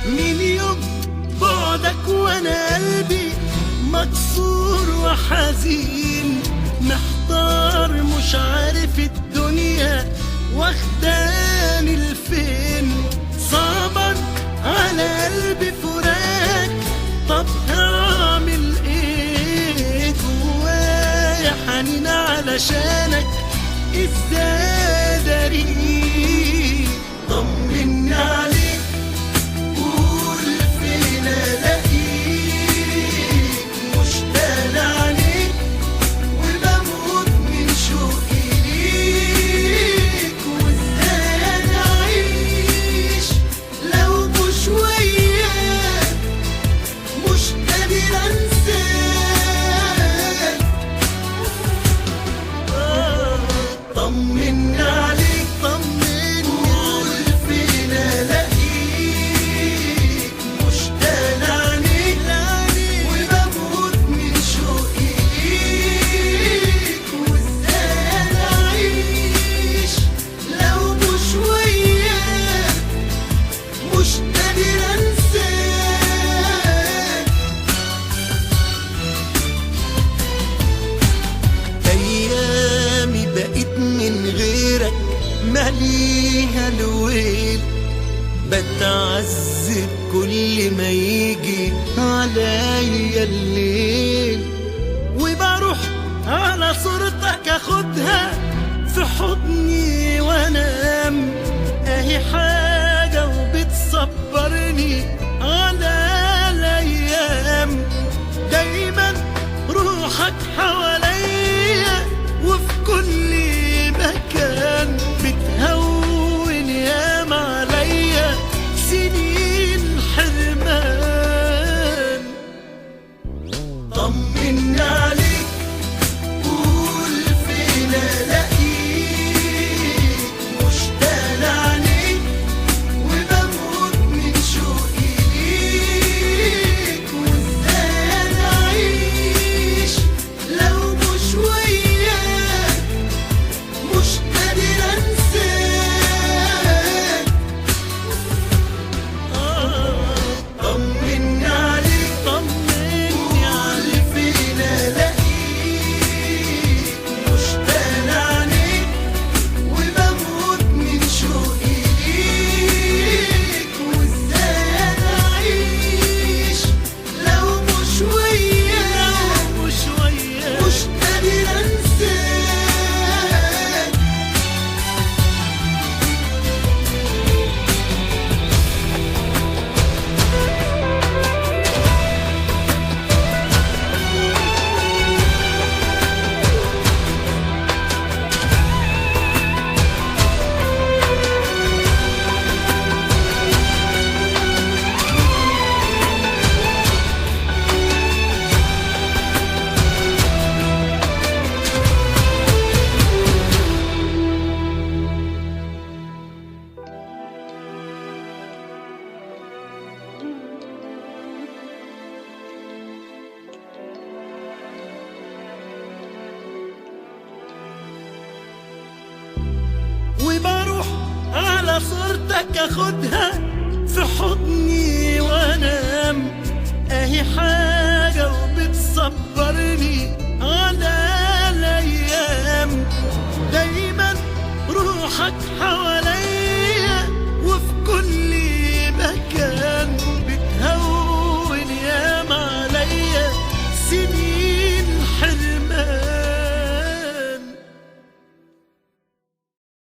من يوم بعدك وانا قلبي مكسور وحزين، محتار مش عارف الدنيا واخداني لفين. صعبا على قلبي فراق، طب هعمل ايه؟ جوايا حنين علشانك ازاي اداريه؟ طمني عليك، قول فين الاقيك، مشتاق عليك وبموت من شوقي ليك. وازاي انا اعيش لو مش وياك، مش قادر انساك. طمني عليك، طمني، قول فين الاقيك، مشتاق عليك وبموت من شوقي ليك. وازاي انا اعيش لو مش وياك، مش قادر انساك. ايامي بقيت من غيرك ماليها الويل، بتعذب كل ما يجي عليا الليل. وبروح على صورتك اخدها في حضني وانام، اهي حاجة وبتصبرني على الايام. دايما روحك حواليا وفي كل مكان، بتهون ياما عليا سنين حرمان. طمني عليك، قول فين الاقيك، مشتاق عليك وبموت من شوقي ليك. وازاي انا اعيش لو مش وياك، مش قادر انساك. طمني عليك، طمني عليك، فين الاقيك، مشتاق عليك وبموت من شوقي ليك. وازاي انا اعيش لو مش وياك، مش قادر انساك. وبروح على صورتك اخدها في حضني